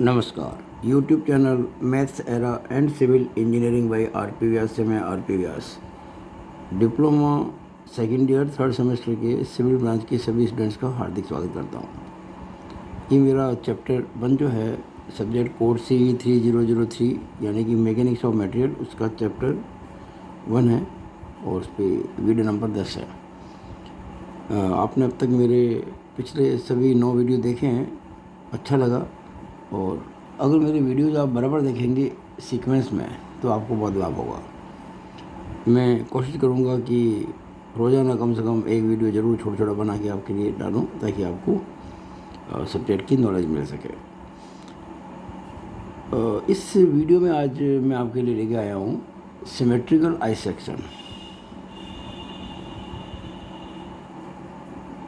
नमस्कार। YouTube channel Maths Era and civil engineering by RP. Vyas से मैं RP. Vyas diploma second year third semester के civil branch के सभी स्टूडेंट्स का हार्दिक स्वागत करता हूँ। ये मेरा चैप्टर 1 जो है सब्जेक्ट कोड CE3003 यानी कि मैकेनिक्स ऑफ मटेरियल, उसका चैप्टर 1 है और उस पर वीडियो नंबर 10 है। आपने अब तक मेरे पिछले सभी 9 वीडियो देखे हैं, अच्छा लगा। और अगर मेरी वीडियोज़ आप बराबर देखेंगे सीक्वेंस में तो आपको बहुत लाभ होगा। मैं कोशिश करूँगा कि रोज़ाना कम से कम एक वीडियो ज़रूर छोटा छोटा बना के आपके लिए डालूँ ताकि आपको सब्जेक्ट की नॉलेज मिल सके। इस वीडियो में आज मैं आपके लिए लेके आया हूँ symmetrical I section.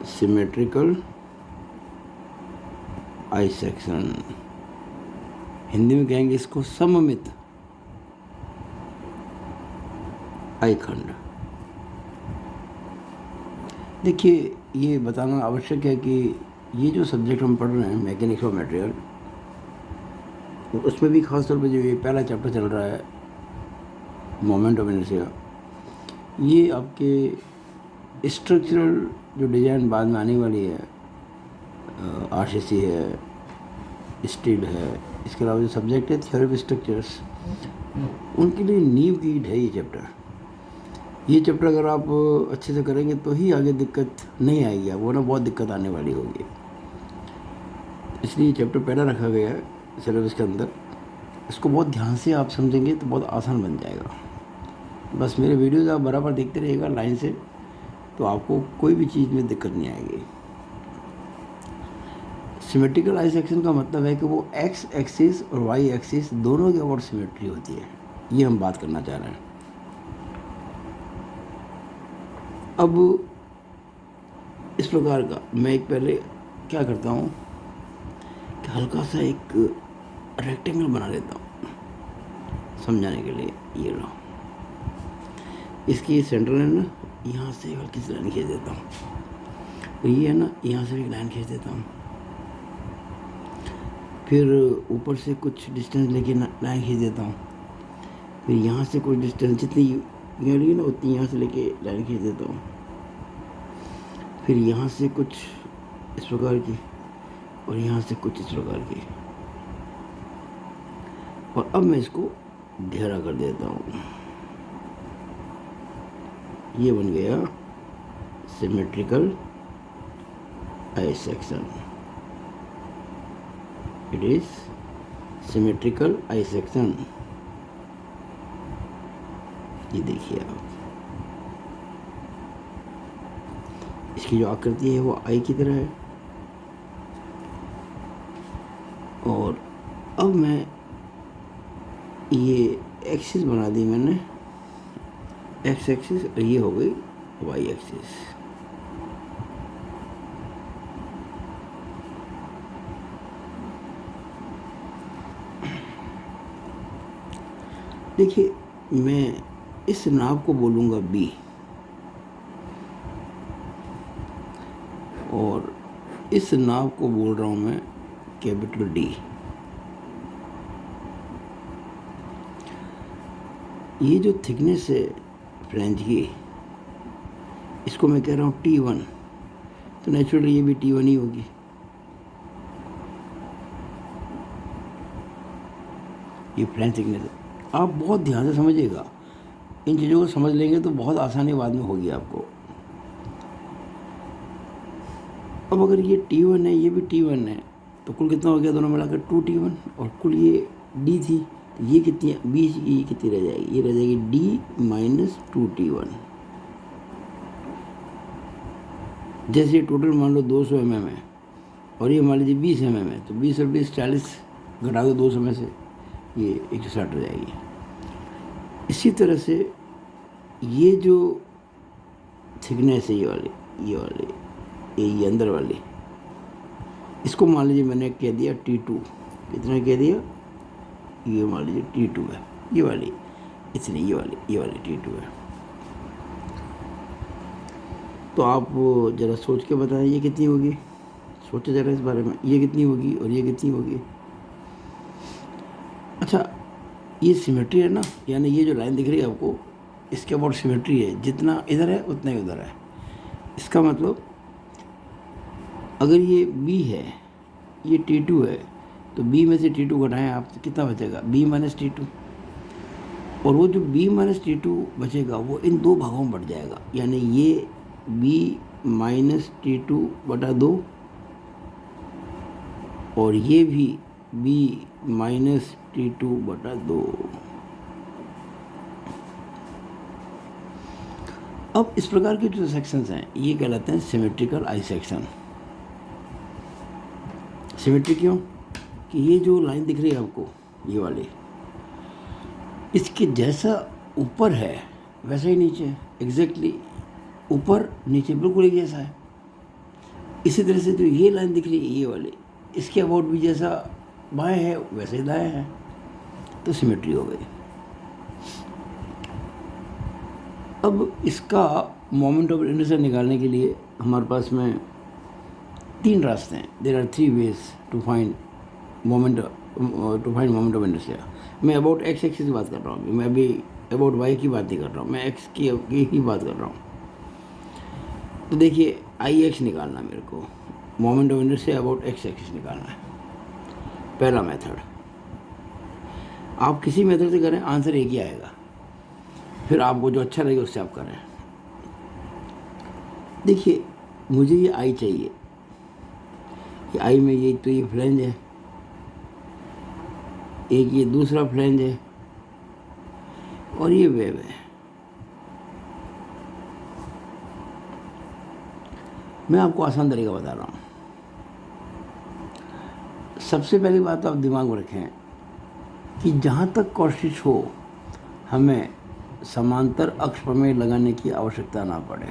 Symmetrical I section, Hindi में कहेंगे इसको सममित आई खंड। देखिए, ये बताना आवश्यक है कि ये जो सब्जेक्ट हम पढ़ रहे हैं मैकेनिक्स ऑफ मटेरियल, उसमें भी खास तौर पे जो ये पहला चैप्टर चल रहा है मोमेंट ऑफ इनर्शिया, ये आपके स्ट्रक्चरल जो डिज़ाइन बाद में आने वाली है, RCC है, स्टील है, इसके अलावा जो सब्जेक्ट है थ्योरी ऑफ स्ट्रक्चर्स, उनके लिए नींव की ईंट है ये चैप्टर। ये चैप्टर अगर आप अच्छे से करेंगे तो ही आगे दिक्कत नहीं आएगी, वो ना बहुत दिक्कत आने वाली होगी। इसलिए चैप्टर पहला रखा गया है सिलेबस के अंदर। इसको बहुत ध्यान से आप समझेंगे तो बहुत आसान बन जाएगा। बस मेरे वीडियोज़ आप बराबर देखते रहिएगा लाइन से, तो आपको कोई भी चीज़ में दिक्कत नहीं आएगी। सिमेट्रिकल आई सेक्शन का मतलब है कि वो एक्स एक्सिस और वाई एक्सिस दोनों के ऊपर सिमेट्री होती है, ये हम बात करना चाह रहे हैं। अब इस प्रकार का मैं एक पहले क्या करता हूँ कि हल्का सा एक रेक्टेंगल बना लेता हूँ समझाने के लिए। ये लो, इसकी सेंटर लाइन ना यहाँ से हल्की सी लाइन खींच देता हूँ, तो ये है ना, यहाँ से एक लाइन खींच देता हूँ। फिर ऊपर से कुछ डिस्टेंस लेके लाइन खींच देता हूँ। फिर यहाँ से कुछ डिस्टेंस जितनी यहाँ लगी ना उतनी यहाँ से लेके लाइन खींच देता हूँ। फिर यहाँ से कुछ इस प्रकार की और यहाँ से कुछ इस प्रकार की, और अब मैं इसको घेरा कर देता हूँ। ये बन गया symmetrical I section. It is symmetrical I section. ये देखिए आप, इसकी जो आकृति है वो आई की तरह है। और अब मैं ये एक्सिस बना दी मैंने, एक्स एक्सिस, और ये हो गई वाई एक्सिस। देखिए, मैं इस नाव को बोलूँगा B और इस नाव को बोल रहा हूँ मैं कैपिटल D। ये जो थिकनेस है फ्लैंज की, इसको मैं कह रहा हूँ T1, तो नेचुरली ये भी T1 ही होगी। ये फ्लैंज थिकनेस है। आप बहुत ध्यान से समझिएगा, इन चीज़ों को समझ लेंगे तो बहुत आसानी बाद में होगी आपको। अब अगर ये T1 है, ये भी T1 है, तो कुल कितना हो गया दोनों मिलाकर 2T1, और कुल ये D थी, तो ये कितनी है, बीच की कितनी रह जाएगी, ये रह जाएगी D - 2T1। जैसे टोटल मान लो 200 mm है और ये मान लीजिए 20 mm है, तो 20 और 20 40 घटा दो 200 में से, ये 160 हो जाएगी। इसी तरह से ये जो थिकनेस है, ये अंदर वाली, इसको मान लीजिए मैंने कह दिया T2। कितना कह दिया, ये मान लीजिए T2 है, ये वाली इतनी, ये वाली T2 है। तो आप ज़रा सोच के बताएं ये कितनी होगी, सोचे ज़रा इस बारे में, ये कितनी होगी और ये कितनी होगी। अच्छा, ये सिमेट्री है ना, यानी ये जो लाइन दिख रही है आपको, इसके अबाउट सिमेट्री है, जितना इधर है उतना ही उधर है। इसका मतलब अगर ये B है, ये T2 है, तो B में से T2 घटाएं आप तो कितना बचेगा, B माइनस T2। और वो जो B माइनस T2 बचेगा वो इन दो भागों में बढ़ जाएगा, यानी ये B माइनस T2 बटा 2 और ये भी B माइनस T2 बटा 2। अब इस प्रकार के जो सेक्शंस हैं ये कहलाते हैं सिमेट्रिकल आई सेक्शन। सिमेट्री क्यों? कि ये जो लाइन दिख रही है आपको, ये वाली, इसके जैसा ऊपर है वैसा ही नीचे है, एग्जैक्टली ऊपर नीचे बिल्कुल एक जैसा है। इसी तरह से जो ये लाइन दिख रही है ये वाली, इसके अबाउट भी जैसा बाएं है वैसे ही दाएं है, तो सिमेट्री हो गई। अब इसका मोमेंट ऑफ इनर्शिया निकालने के लिए हमारे पास में 3 रास्ते हैं। There are 3 ways to find moment of inertia. मैं अबाउट एक्स एक्सिस की बात कर रहा हूँ, मैं अभी अबाउट वाई की बात नहीं कर रहा हूँ, मैं एक्स की ही बात कर रहा हूँ। तो देखिए, आई एक्स निकालना मेरे को, moment of inertia about X axis निकालना है। पहला मेथड, आप किसी मेथड से करें आंसर एक ही आएगा, फिर आपको जो अच्छा लगे उससे आप करें। देखिए, मुझे ये आई चाहिए, ये आई में ये तो ये फ्लेंज है, एक ये दूसरा फ्लेंज है और ये वेव है। मैं आपको आसान तरीका बता रहा हूँ। सबसे पहली बात आप दिमाग में रखें कि जहाँ तक कोशिश हो हमें समांतर अक्ष प्रमेय लगाने की आवश्यकता ना पड़े।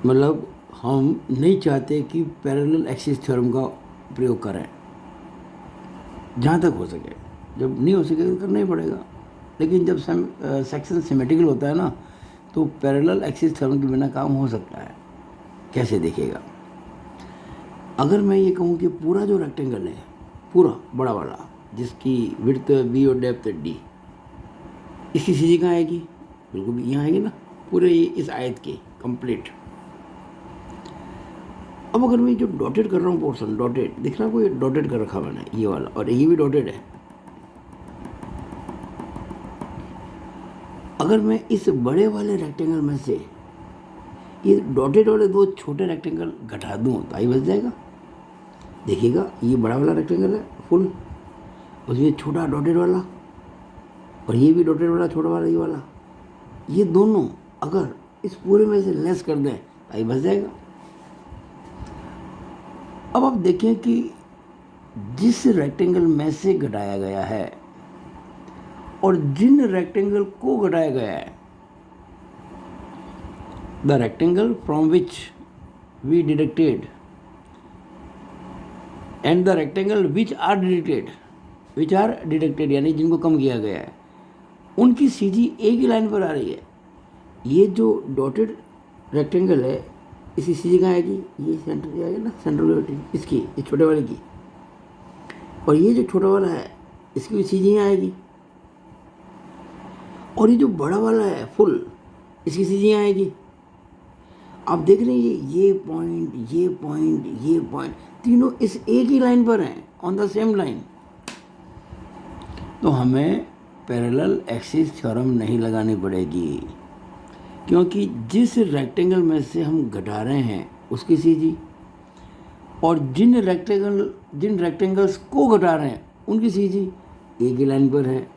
मतलब हम नहीं चाहते कि पैरेलल एक्सिस थ्योरम का प्रयोग करें, जहाँ तक हो सके। जब नहीं हो सके तो करना ही पड़ेगा, लेकिन जब सेक्शन सिमेट्रिकल होता है ना, तो पैरेलल एक्सिस थ्योरम के बिना काम हो सकता है। कैसे देखिएगा, अगर मैं ये कहूँ कि पूरा जो रेक्टेंगल है, पूरा बड़ा वाला, जिसकी विड्थ B और डेप्थ D, इसकी सीधी कहाँ आएगी? बिल्कुल यहाँ आएगी ना, पूरे इस आयत की कंप्लीट। अब अगर मैं जो डॉटेड कर रहा हूँ पोर्शन, डॉटेड दिख रहा है, कोई डॉटेड कर रखा मैंने ये वाला, और ये भी डॉटेड है। अगर मैं इस बड़े वाले रेक्टेंगल में से ये डॉटेड वाले 2 छोटे रेक्टेंगल घटा दूँ तो आई बच जाएगा। देखिएगा, ये बड़ा वाला रेक्टेंगल है फुल, उसमें छोटा डॉटेड वाला, और ये भी डॉटेड वाला छोटा वाला, ये वाला, ये दोनों अगर इस पूरे में से लेस कर दें तो आई बच जाएगा। अब आप देखें कि जिस रेक्टेंगल में से घटाया गया है और जिन रेक्टेंगल को घटाया गया है, the rectangle from which we deducted and the rectangle which are deducted, यानी जिनको कम किया गया है, उनकी सीधी एक ही लाइन पर आ रही है। ये जो डॉटेड रेक्टेंगल है, इसकी सीधी कहाँ आएगी? ये सेंटर आएगा ना, सेंट्रल ग्रेविटी इसकी, इस छोटे वाले की। और ये जो छोटा वाला है इसकी भी सीधी यहाँ आएगी। और ये जो बड़ा वाला है फुल, इसकी सीधी यहाँ आएगी। आप देख रहे हैं ये पॉइंट, ये पॉइंट, ये पॉइंट, तीनों इस एक ही लाइन पर हैं, ऑन द सेम लाइन। तो हमें पैरेलल एक्सिस थ्योरम नहीं लगानी पड़ेगी, क्योंकि जिस रेक्टेंगल में से हम घटा रहे हैं उसकी सीधी, और जिन रेक्टेंगल्स को घटा रहे हैं उनकी सीधी एक ही लाइन पर है।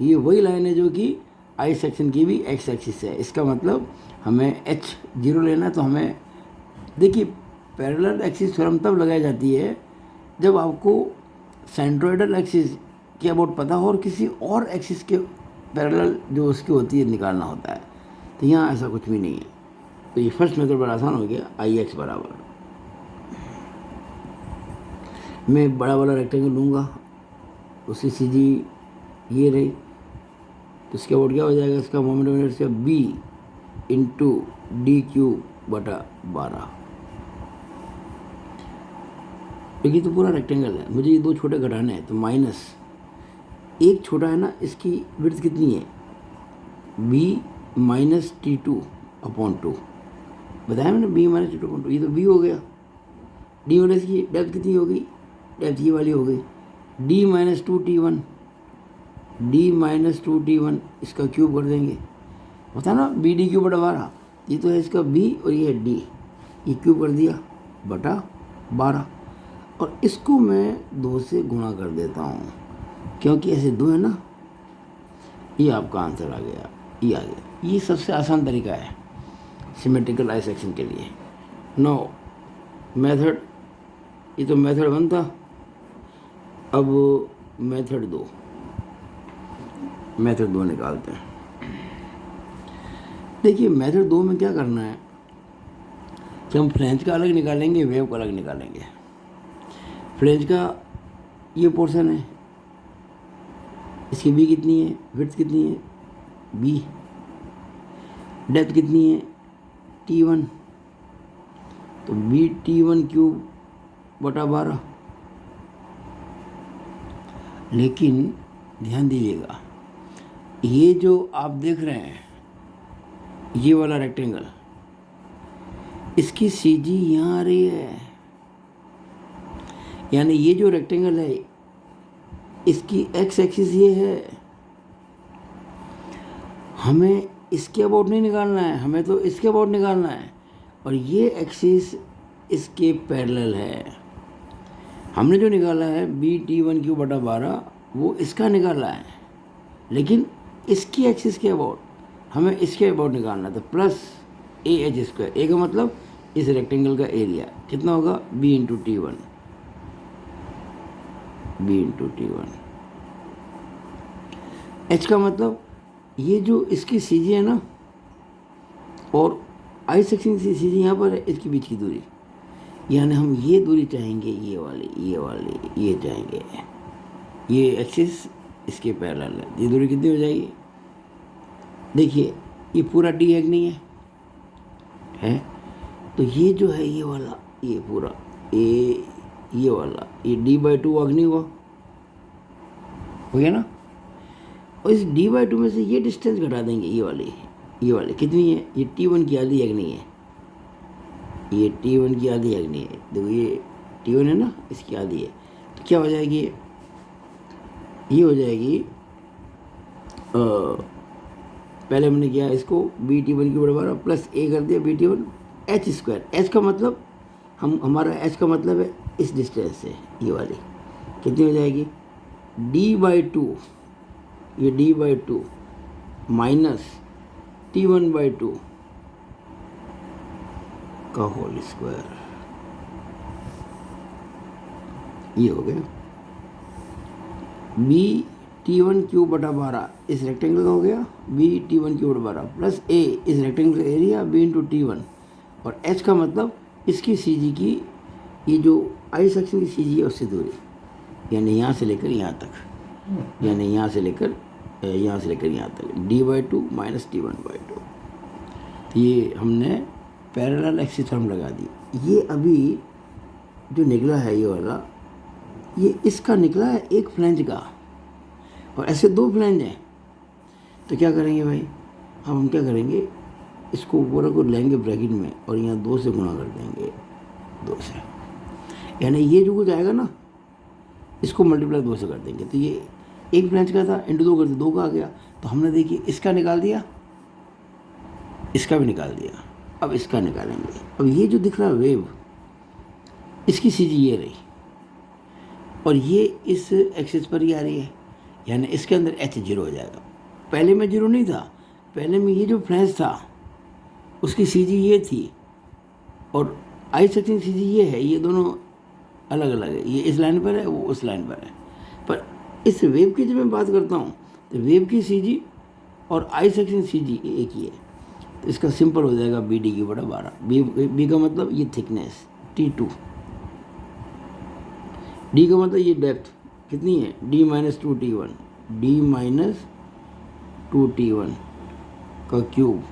ये वही लाइन है जो कि आई सेक्शन की भी एक्स एक्सिस है। इसका मतलब हमें H0 लेना है। तो हमें देखिए, पैरेलल एक्सिस थ्योरम तब लगाई जाती है जब आपको सेंट्रोइडल एक्सिस के अबाउट पता हो और किसी और एक्सिस के पैरेलल जो उसकी होती है निकालना होता है। तो यहाँ ऐसा कुछ भी नहीं है। तो ये फर्स्ट मेथड बड़ा आसान हो गया। आई एक्स बराबर, मैं बड़ा वाला रेक्टेंगल लूँगा, उसकी सीधी ये रही, तो इसके अबाउट क्या हो जाएगा? इसका moment of inertia B into D³ बटा 12। क्योंकि तो पूरा रेक्टेंगल है, मुझे ये दो छोटे घटाने हैं, तो माइनस एक छोटा है ना, इसकी विड्थ कितनी है, B minus T two upon two, बताया मैंने, B minus T two upon two, ये तो बी हो गया। डी माइनस की डेप्थ कितनी हो गई, डेप्थ ये वाली हो गई, D minus two T one, D minus two T one, इसका क्यूब कर देंगे, होता ना बी डी क्यूब बटा 12, ये तो है इसका बी और ये है डी, ये क्यूब कर दिया बटा 12, और इसको मैं 2 से गुणा कर देता हूँ, क्योंकि ऐसे 2 है ना, ये आपका आंसर आ गया, ये आ गया। ये सबसे आसान तरीका है सिमेट्रिकल आई सेक्शन के लिए। नो मेथड, ये तो मेथड 1 था, अब मेथड 2, मेथड 2 निकालते हैं। देखिए मेथड 2 में क्या करना है कि हम फ्लेंज का अलग निकालेंगे, वेव का अलग निकालेंगे। फ्लेंज का ये पोर्शन है, इसकी बी कितनी है, विड्थ कितनी है, बी, डेप्थ कितनी है, T1, तो बी T1 क्यूब बटा 12। लेकिन ध्यान दीजिएगा, ये जो आप देख रहे हैं ये वाला रेक्टेंगल, इसकी सी जी यहाँ आ रही है, यानी ये जो रेक्टेंगल है इसकी एक्स एक्सिस ये है, हमें इसके अबाउट नहीं निकालना है, हमें तो इसके अबाउट निकालना है, और ये एक्सिस इसके पैरेलल है। हमने जो निकाला है बी T1 क्यूब बटा 12, वो इसका निकाला है, लेकिन इसकी एक्सिस के अबाउट हमें इसके अबाउट निकालना था, plus A H square, A का मतलब इस रेक्टेंगल का एरिया कितना होगा, B into T1, B into T1, H का मतलब ये जो इसकी सी जी है ना, और आई सेक्शन की सी जी यहाँ पर है, इसके बीच की दूरी, यानी हम ये दूरी चाहेंगे, ये वाली, ये वाली, ये चाहेंगे, ये एक्सिस इसके पैरेलल है, ये दूरी कितनी हो जाएगी, देखिए ये पूरा डी है कि नहीं है, तो ये जो है ये वाला, ये पूरा ये वाला, ये d/2 वाग नहीं हुआ, हो गया ना, और इस d/2 में से ये डिस्टेंस घटा देंगे, ये वाली कितनी है, ये T1 की आधी है कि नहीं है, ये T1 की आधी है कि नहीं है, देखो ये T1 है ना, इसकी आधी है, तो क्या हो जाएगी, ये हो जाएगी, पहले हमने किया इसको बी T1 की बराबर प्लस ए कर दिया B T1 H square, H का मतलब हमारा एच का मतलब है इस डिस्टेंस से, ये वाली कितनी हो जाएगी, d/2, ये d/2 माइनस T1/2 का होल स्क्वायर, ये हो गया बी T1 क्यूब बटा 12 इस रेक्टेंगल का हो गया, बी T1 क्यूब बटा 12 प्लस ए इस रेक्टेंगल का एरिया बी इंटू T1, और एच का मतलब इसकी सी जी की, ये जो आई सेक्शन की सी जी है उससे दूरी, यानी यहाँ से लेकर यहाँ तक, यानी यहाँ से लेकर यहाँ तक d/2 माइनस T1/2, तो ये हमने पैरेलल एक्सिस टर्म लगा दी। ये अभी जो निकला है ये वाला, ये इसका निकला है एक फ्लेंज का, और ऐसे 2 फ्लेंज हैं, तो क्या करेंगे भाई, अब हम क्या करेंगे, इसको पूरा को लेंगे ब्रैकेट में और यहाँ 2 से गुणा कर देंगे, 2 से, यानी ये जो कुछ आएगा ना इसको मल्टीप्लाई 2 से कर देंगे, तो ये एक फ्लेंज का था इंटू 2 कर दिया, 2 का आ गया, तो हमने देखिए इसका निकाल दिया, इसका भी निकाल दिया, अब इसका निकालेंगे। अब ये जो दिख रहा है वेव, इसकी सी जी ये रही, और ये इस एक्सिस पर ही आ रही है, यानी इसके अंदर एच 0 हो जाएगा, पहले में 0 नहीं था, पहले में ये जो फ्लेंज था उसकी सी जी ये थी, और आई सेक्शन सी जी ये है, ये दोनों अलग अलग है, ये इस लाइन पर है, वो उस लाइन पर है, पर इस वेव की जब मैं बात करता हूँ तो वेव की सी जी और आई सेक्शन सी जी एक ही है, तो इसका सिंपल हो जाएगा बी डी की बटा 12, बी का मतलब ये थिकनेस T2, डी का मतलब ये डेप्थ कितनी है, d-2T1, d-2T1 का क्यूब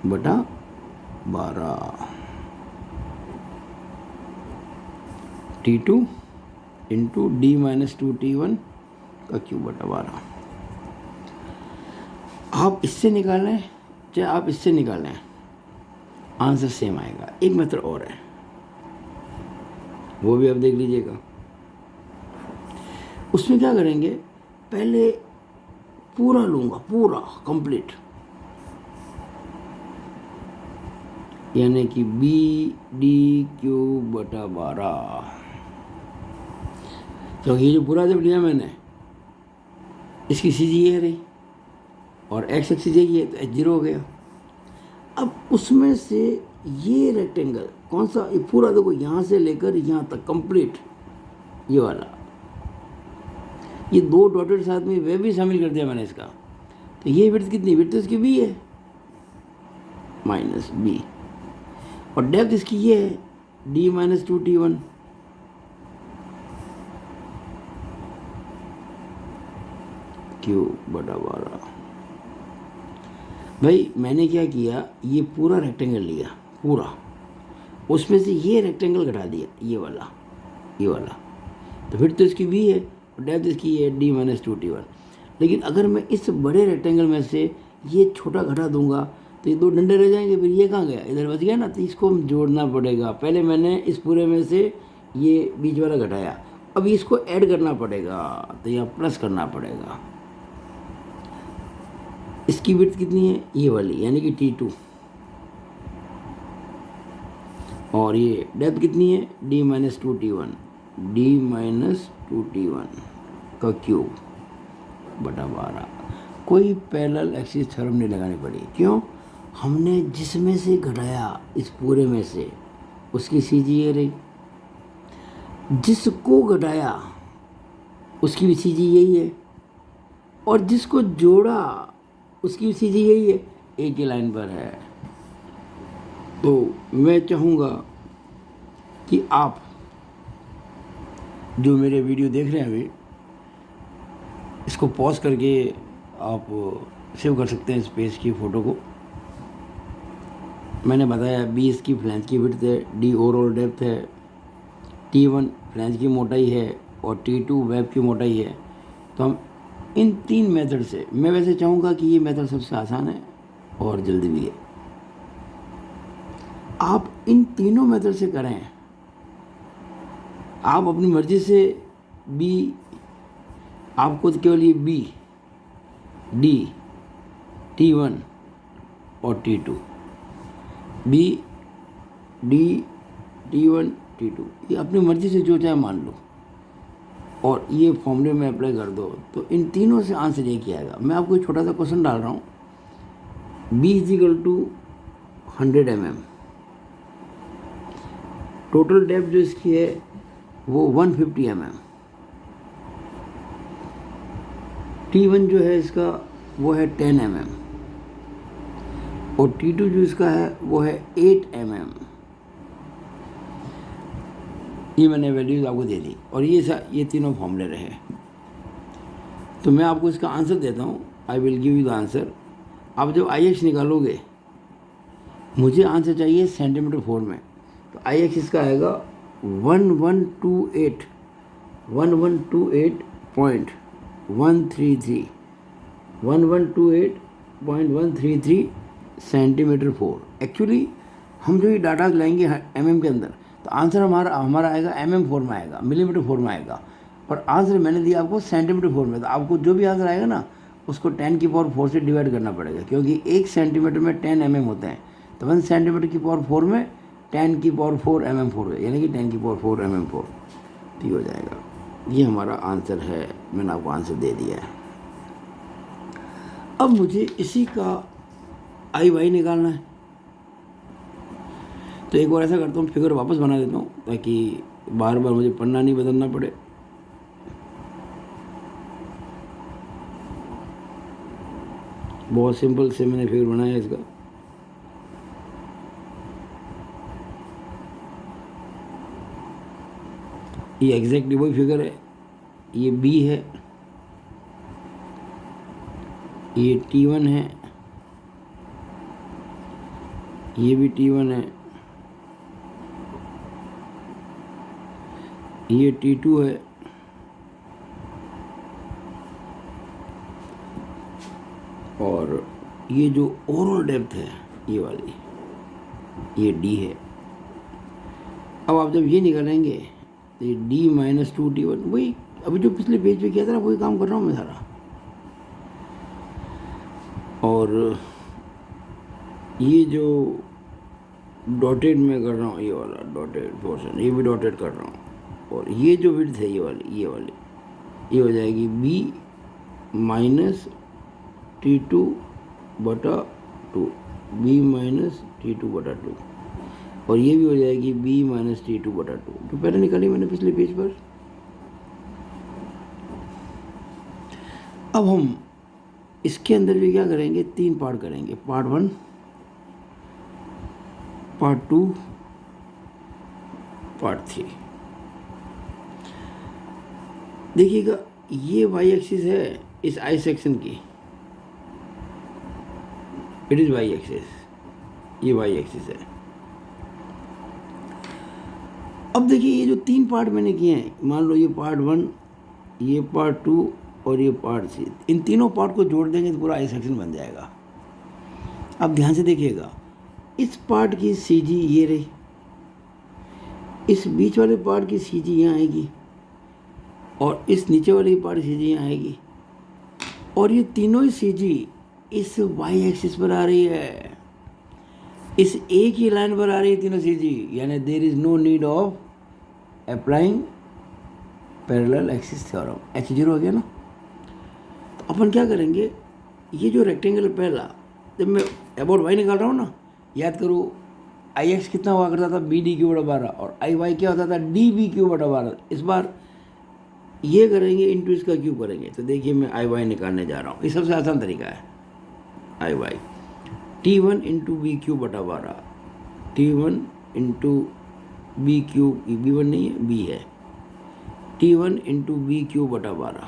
बटा 12, T2 into D minus 2T1 का क्यूब बटा 12। आप इससे निकालें चाहे आप इससे निकालें, आंसर सेम आएगा। एक मेथड और है, वो भी आप देख लीजिएगा। उसमें क्या करेंगे, पहले पूरा लूँगा, पूरा कंप्लीट, यानी कि BD³ बटा 12। तो ये जो पूरा जब लिया मैंने, इसकी सीधी ये रही और x एक्सिस यही है, तो h0 हो गया। अब उसमें से ये रेक्टेंगल कौन सा, ये पूरा देखो यहाँ से लेकर यहाँ तक कंप्लीट, ये वाला, ये दो डॉटेड साथ में वे भी शामिल कर दिया मैंने इसका। तो ये विड्थ कितनी, विड्थ इसकी b है माइनस b, और डेप्थ इसकी ये है d माइनस 2T1। क्यूब बटा 12। भाई मैंने क्या किया, ये पूरा रेक्टेंगल लिया पूरा, उसमें से ये रेक्टेंगल घटा दिया, ये वाला, ये वाला। तो फिर तो इसकी भी है और डेप्थ इसकी है d माइनस 2T1। लेकिन अगर मैं इस बड़े रेक्टेंगल में से ये छोटा घटा दूंगा तो ये दो डंडे रह जाएंगे, फिर ये कहाँ गया, इधर बच गया ना। तो इसको हम जोड़ना पड़ेगा। पहले मैंने इस पूरे में से ये बीच वाला घटाया, अब इसको ऐड करना पड़ेगा, तो यहाँ प्लस करना पड़ेगा। इसकी विड्थ कितनी है, ये वाली, यानी कि T2, और ये डेप्थ कितनी है d minus 2T1, d minus 2T1 का क्यूब बटा 12। कोई पैरेलल एक्सिस थ्योरम नहीं लगानी पड़ी। क्यों, हमने जिसमें से घटाया इस पूरे में से, उसकी सीधी ये रही, जिसको घटाया उसकी भी सीधी यही है, और जिसको जोड़ा उसकी भी सीधी यही है, एक ही लाइन पर है। तो मैं चाहूँगा कि आप जो मेरे वीडियो देख रहे हैं अभी, इसको पॉज करके आप सेव कर सकते हैं इस पेज की फ़ोटो को। मैंने बताया B इसकी फ्लैंज की विड्थ है, D ओवरऑल डेप्थ है, T1 फ्लैंज की मोटाई है और T2 वेब की मोटाई है। तो हम इन तीन मेथड से, मैं वैसे चाहूँगा कि ये मेथड सबसे आसान है और जल्दी भी है। आप इन तीनों मेथड से करें, आप अपनी मर्जी से B, आपको केवल ये B, D, T1 और T2, B, D, T1, T2, ये अपनी मर्जी से जो चाहे मान लो और ये फॉर्मूले में अप्लाई कर दो, तो इन तीनों से आंसर एक ही आएगा। मैं आपको एक छोटा सा क्वेश्चन डाल रहा हूँ। B = 100 mm, टोटल डेप्थ जो इसकी है वो 150 mm, T1 जो है इसका वो है 10 mm, और T2 जो इसका है वो है 8 mm। ये मैंने वैल्यूज आपको दे दी और ये तीनों फॉर्मूले रहे। तो मैं आपको इसका आंसर देता हूँ, I will give you the answer. आप जब IX निकालोगे, मुझे आंसर चाहिए सेंटीमीटर 4 में, तो IX इसका आएगा 1128.133 1128.133 सेंटीमीटर 4। एक्चुअली हम जो ये डाटा लाएंगे mm के अंदर, तो आंसर हमारा आएगा mm4 में आएगा, मिलीमीटर 4 में आएगा, और आंसर मैंने दिया आपको सेंटीमीटर 4 में। तो आपको जो भी आंसर आएगा ना, उसको 10⁴ से डिवाइड करना पड़ेगा, क्योंकि 1 सेंटीमीटर में 10 mm होते हैं। तो 1 सेंटीमीटर की पावर 4 में 10⁴ mm4 है, यानी कि 10⁴ mm4, तो ये हो जाएगा। ये हमारा आंसर है, मैंने आपको आंसर दे दिया है। अब मुझे इसी का IY निकालना है। तो एक बार ऐसा करता हूँ, फिगर वापस बना देता हूँ ताकि बार बार मुझे पन्ना नहीं बदलना पड़े। बहुत सिंपल से मैंने फिगर बनाया इसका। ये एग्जैक्टली वही फिगर है। ये B है, ये T1 है, ये भी T1 है, ये T2 है और ये जो ओवरऑल डेप्थ है ये वाली, ये D है। अब आप जब ये निकालेंगे तो ये D माइनस 2T1, वही अभी जो पिछले पेज पे किया था ना वही काम कर रहा हूँ मैं सारा। और ये जो डॉटेड में कर रहा हूँ, ये वाला डॉटेड पोर्शन, ये भी डॉटेड कर रहा हूँ। और ये जो विड्थ है ये वाली ये हो जाएगी B माइनस T2 बटा 2, B माइनस T2 बटा 2, और ये भी हो जाएगी B माइनस T2 बटा 2, जो पहले निकाली मैंने पिछले पेज पर। अब हम इसके अंदर भी क्या करेंगे, 3 पार्ट करेंगे, पार्ट 1, पार्ट 2, पार्ट 3। देखिएगा ये वाई एक्सिस है इस आई सेक्शन की, इट इज वाई एक्सिस, ये वाई एक्सिस है। अब देखिए ये जो 3 पार्ट मैंने किए हैं, मान लो ये पार्ट 1, ये पार्ट 2 और ये पार्ट 3, इन तीनों पार्ट को जोड़ देंगे तो पूरा आई सेक्शन बन जाएगा। अब ध्यान से देखिएगा, इस पार्ट की सी जी ये रही, इस बीच वाले पार्ट की सी जी यहाँ आएगी, और इस नीचे वाले पार्ट की सी जी यहाँ आएगी, और ये तीनों ही सी जी इस वाई एक्सिस पर आ रही है, इस एक ही लाइन पर आ रही है तीनों सी जी, यानी there is no need of applying parallel axis theorem. H0 हो गया ना। तो अपन क्या करेंगे, ये जो रेक्टेंगल पहला, जब मैं अबाउट वाई निकाल रहा हूँ ना, याद करो आई एक्स कितना हुआ करता था, बी डी क्यू बटा 12, और आई वाई क्या होता था, डी बी क्यू बटा 12। इस बार ये करेंगे इंटू इसका क्यूब करेंगे, तो देखिए मैं आई वाई निकालने जा रहा हूँ। ये सबसे आसान तरीका है, I Y T1 into B Q बटा 12, T1 into B Q, B1 नहीं है B है, T1 इंटू बी क्यू बटा 12,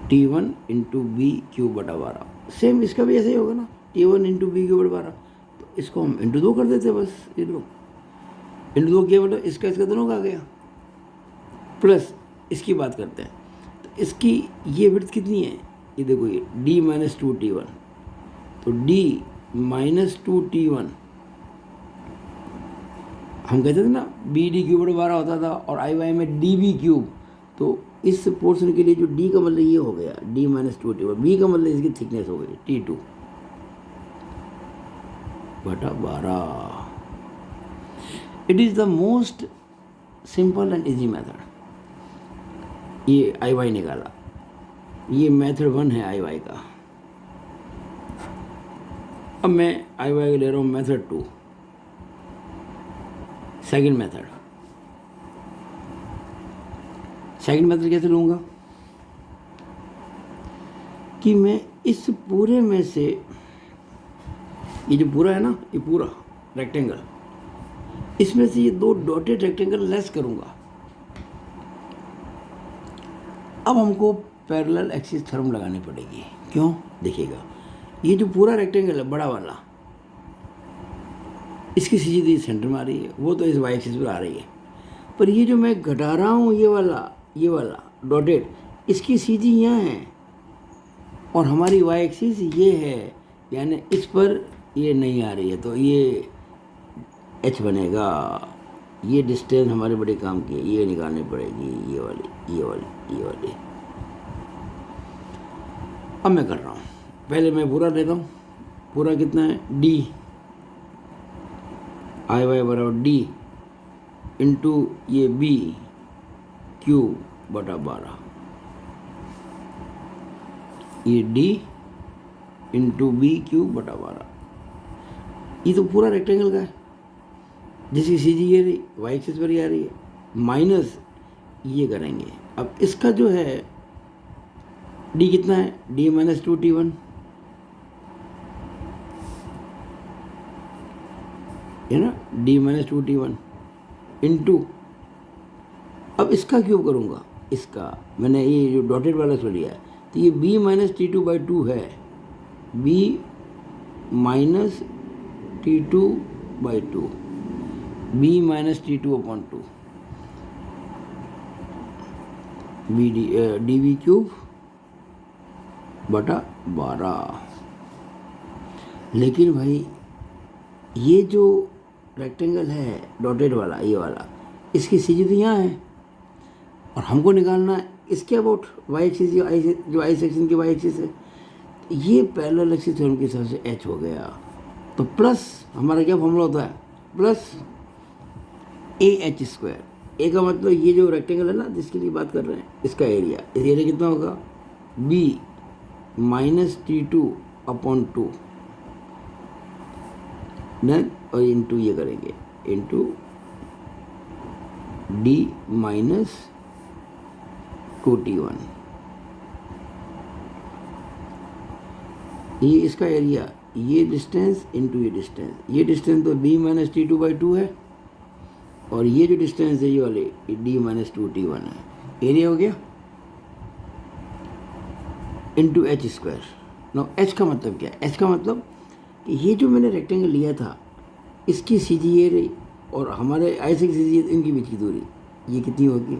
T1 इंटू बी क्यू बटा 12। सेम इसका भी ऐसे ही होगा ना, T1 इंटू बी क्यू बटा 12। तो इसको हम इंटू 2 कर देते हैं, बस ये लो इंटू 2 किया, मतलब इसका दोनों का आ गया। प्लस इसकी बात करते हैं, तो इसकी ये विड्थ कितनी है, ये देखो ये D माइनस 2T1, तो D माइनस 2T1 हम कहते थे ना बी डी क्यूब बटा 12 होता था, और आई वाई में डी बी क्यूब। तो इस पोर्शन के लिए जो D का मतलब ये हो गया D माइनस 2T1, B का मतलब इसकी थिकनेस हो गई T2 बटा 12। It is the most simple and easy method. ये आई वाई निकाला, ये मेथड 1 है आई वाई का। अब मैं आई वाई का ले रहा हूँ method 2, second method. Second method कैसे लूँगा कि मैं इस पूरे में से, ये जो पूरा है ना, ये पूरा रेक्टेंगल, इसमें से ये 2 डॉटेड रेक्टेंगल लेस करूँगा। अब हमको पैरेलल एक्सिस थ्योरम लगानी पड़ेगी। क्यों, देखिएगा ये जो पूरा रेक्टेंगल है बड़ा वाला, इसकी सीधी सेंटर में आ रही है, वो तो इस वाई एक्सिस पर आ रही है, पर ये जो मैं घटा रहा हूँ ये वाला डॉटेड, इसकी सीधी यहाँ है और हमारी वाई एक्सिस ये है, यानी इस पर ये नहीं आ रही है, तो ये H बनेगा। ये डिस्टेंस हमारे बड़े काम की है, ये निकालनी पड़ेगी, ये वाली। अब मैं कर रहा हूँ, पहले मैं पूरा लेता हूँ। पूरा कितना है, D आई वाई बराबर D इंटू ये B क्यू बटा 12, ये D इंटू बी क्यू बटा 12। ये तो पूरा रेक्टेंगल का है, जिसकी सी जी ये रही, वाई एक्सिस पर ही आ रही है, माइनस ये करेंगे। अब इसका जो है D कितना है, D माइनस 2T1, है ना, D माइनस 2T1 इंटू, अब इसका क्यूब करूँगा, इसका मैंने ये जो डॉटेड वाला सो लिया है, तो ये B माइनस T2 बाई 2 है, B minus T2 by 2, B minus T two upon two B D V cube बटा 12। लेकिन भाई ये जो रेक्टेंगल है डॉटेड वाला, ये वाला, इसकी सीधी तो यहाँ है और हमको निकालना है इसके अबाउट वाई एक्सिस, जो आई सेक्शन की वाई एक्सिस है। ये पैरेलल एक्सिस थ्योरम के हिसाब से एच हो गया। तो प्लस हमारा क्या फॉर्मूला होता है, plus A H square. A का मतलब ये जो रेक्टेंगल है ना जिसके लिए बात कर रहे हैं, इसका एरिया, इस एरिया कितना होगा, B minus T two upon two, then और इंटू ये करेंगे, इंटू डी माइनस 2t1। ये इसका एरिया, ये डिस्टेंस इंटू ये डिस्टेंस, ये डिस्टेंस तो b minus T two by to है और ये जो डिस्टेंस है ये वाले d माइनस 2t1 है। एरिया हो गया into H square. No H का मतलब क्या है, एच का मतलब कि ये जो मैंने रेक्टेंगल लिया था इसकी सीधी ये रही और हमारे आई से सीधी इनके बीच की दूरी ये कितनी होगी,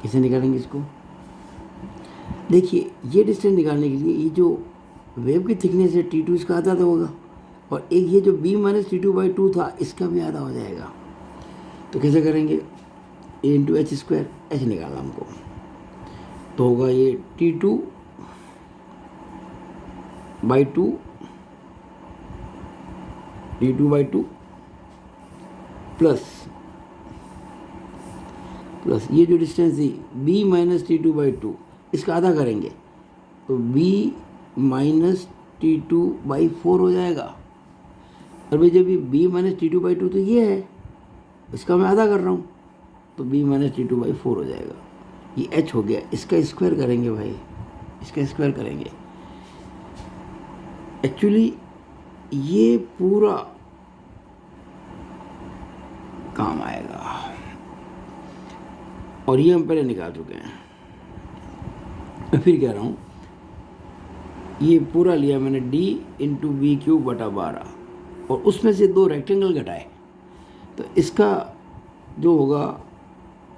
कैसे निकालेंगे इसको। देखिए ये डिस्टेंस निकालने के लिए ये जो वेव की थिकनेस है T2 इसका आधा तो होगा और एक ये जो b minus T two by to था इसका भी आधा हो जाएगा। तो कैसे करेंगे, ए इंटू एच स्क्वायर, एच निकालना हमको, तो होगा ये T2 by to, T2 by two plus ये जो डिस्टेंस थी b minus T two by to, इसका आधा करेंगे तो b minus T two by four हो जाएगा। और भाई जब ये b minus T two by to तो ये है, इसका मैं आधा कर रहा हूँ तो b minus T two by four हो जाएगा। ये h हो गया, इसका स्क्वायर करेंगे भाई, इसका स्क्वायर करेंगे। एक्चुअली ये पूरा काम आएगा और ये हम पहले निकाल चुके हैं। मैं फिर कह रहा हूँ, ये पूरा लिया मैंने d इंटू बी क्यूब बटा 12 और उसमें से दो रेक्टेंगल घटाए तो इसका जो होगा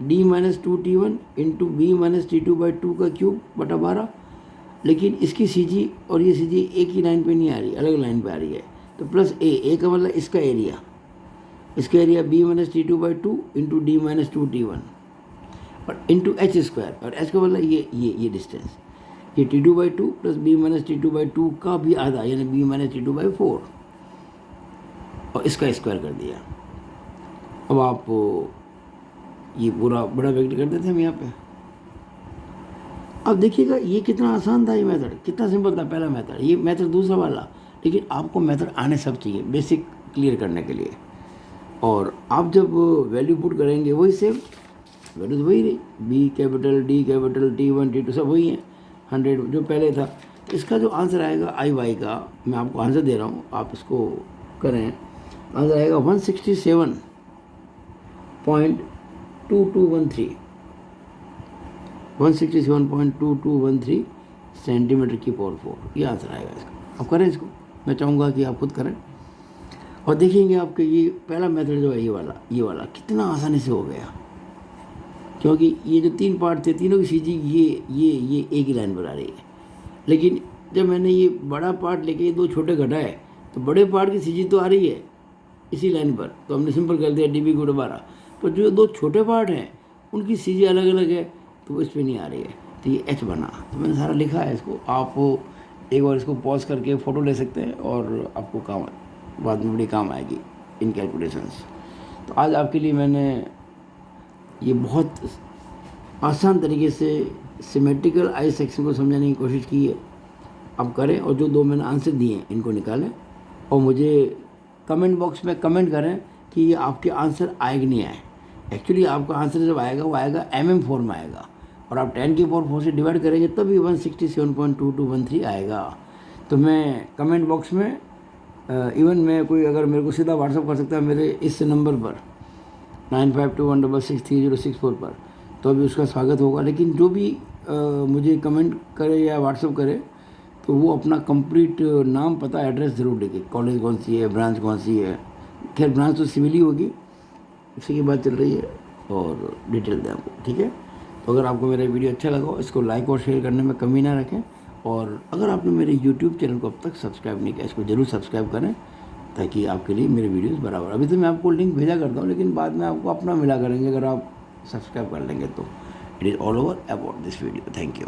d minus 2t1 into B minus T two by two का क्यूब बटा 12। लेकिन इसकी सीजी और ये सीजी एक ही लाइन पे नहीं आ रही, अलग लाइन पे आ रही है। तो प्लस ए का मतलब इसका area b minus T two by two into D minus 2t1 और इंटू एच स्क्वायर, और एच का मतलब ये डिस्टेंस, ये T2 by two plus B minus T two by two का भी आधा यानी b minus T two by four और इसका स्क्वायर कर दिया। अब आप ये पूरा बड़ा वेक्टर कर देते हैं हम यहाँ पे। अब देखिएगा ये कितना आसान था, ये मेथड कितना सिंपल था, पहला मेथड, ये मेथड दूसरा वाला। लेकिन आपको मेथड आने सब चाहिए बेसिक क्लियर करने के लिए। और आप जब वैल्यू पुट करेंगे वही सेम वैल्यू तो वही रही, B capital D capital T1 T2 सब वही है, 100 जो पहले था। इसका जो आंसर आएगा आई वाई का, मैं आपको आंसर दे रहा हूँ, आप इसको करें, आंसर आएगा 167.2213 सेंटीमीटर की पावर 4, ये आंसर आएगा इसका। आप करें इसको, मैं चाहूँगा कि आप खुद करें और देखेंगे आपके ये पहला मेथड जो है ये वाला कितना आसानी से हो गया। क्योंकि ये जो तीन पार्ट थे तीनों की सीजी ये एक ही लाइन बना रही है। लेकिन जब मैंने ये बड़ा पार्ट लेके दो छोटे घटाए तो बड़े पार्ट की सीजी तो आ रही है इसी लाइन पर, तो हमने सिंपल कर दिया DB को 12। पर जो दो छोटे पार्ट हैं उनकी सीजी अलग अलग है तो वो इस पर नहीं आ रही है, तो ये H बना। तो मैंने सारा लिखा है इसको, आप एक बार इसको पॉज करके फ़ोटो ले सकते हैं और आपको काम बाद में बड़ी काम आएगी इन कैलकुलेशंस। तो आज आपके लिए मैंने ये बहुत आसान तरीके से सिमेट्रिकल आई सेक्शन को समझाने की कोशिश की है। आप करें और जो दो मैंने आंसर दिए हैं इनको निकालें और मुझे कमेंट बॉक्स में कमेंट करें कि ये आपके आंसर आए कि नहीं आए। एक्चुअली आपका आंसर जब आएगा वो आएगा mm4 में आएगा और आप 10 की पावर 4 से डिवाइड करेंगे तभी 167.2213 आएगा। तो मैं कमेंट बॉक्स में इवन मैं कोई अगर मेरे को सीधा व्हाट्सअप कर सकता है मेरे इस नंबर पर 9521663064 पर, तो अभी उसका स्वागत होगा। लेकिन जो भी मुझे कमेंट करे या व्हाट्सअप करे तो वो अपना कंप्लीट नाम पता एड्रेस ज़रूर लिखे, कॉलेज कौन सी है, ब्रांच कौन सी है। खैर ब्रांच तो सिविल ही होगी, इसी की बात चल रही है और डिटेल दें आपको, ठीक है। तो अगर आपको मेरा वीडियो अच्छा लगा हो, इसको लाइक और शेयर करने में कमी ना रखें। और अगर आपने मेरे यूट्यूब चैनल को अब तक सब्सक्राइब नहीं किया, इसको ज़रूर सब्सक्राइब करें, ताकि आपके लिए मेरे वीडियोस बराबर, अभी तो मैं आपको लिंक भेजा करता हूँ, लेकिन बाद में आपको अपना मिला करेंगे अगर आप सब्सक्राइब कर लेंगे तो। It is all over about this video. Thank you.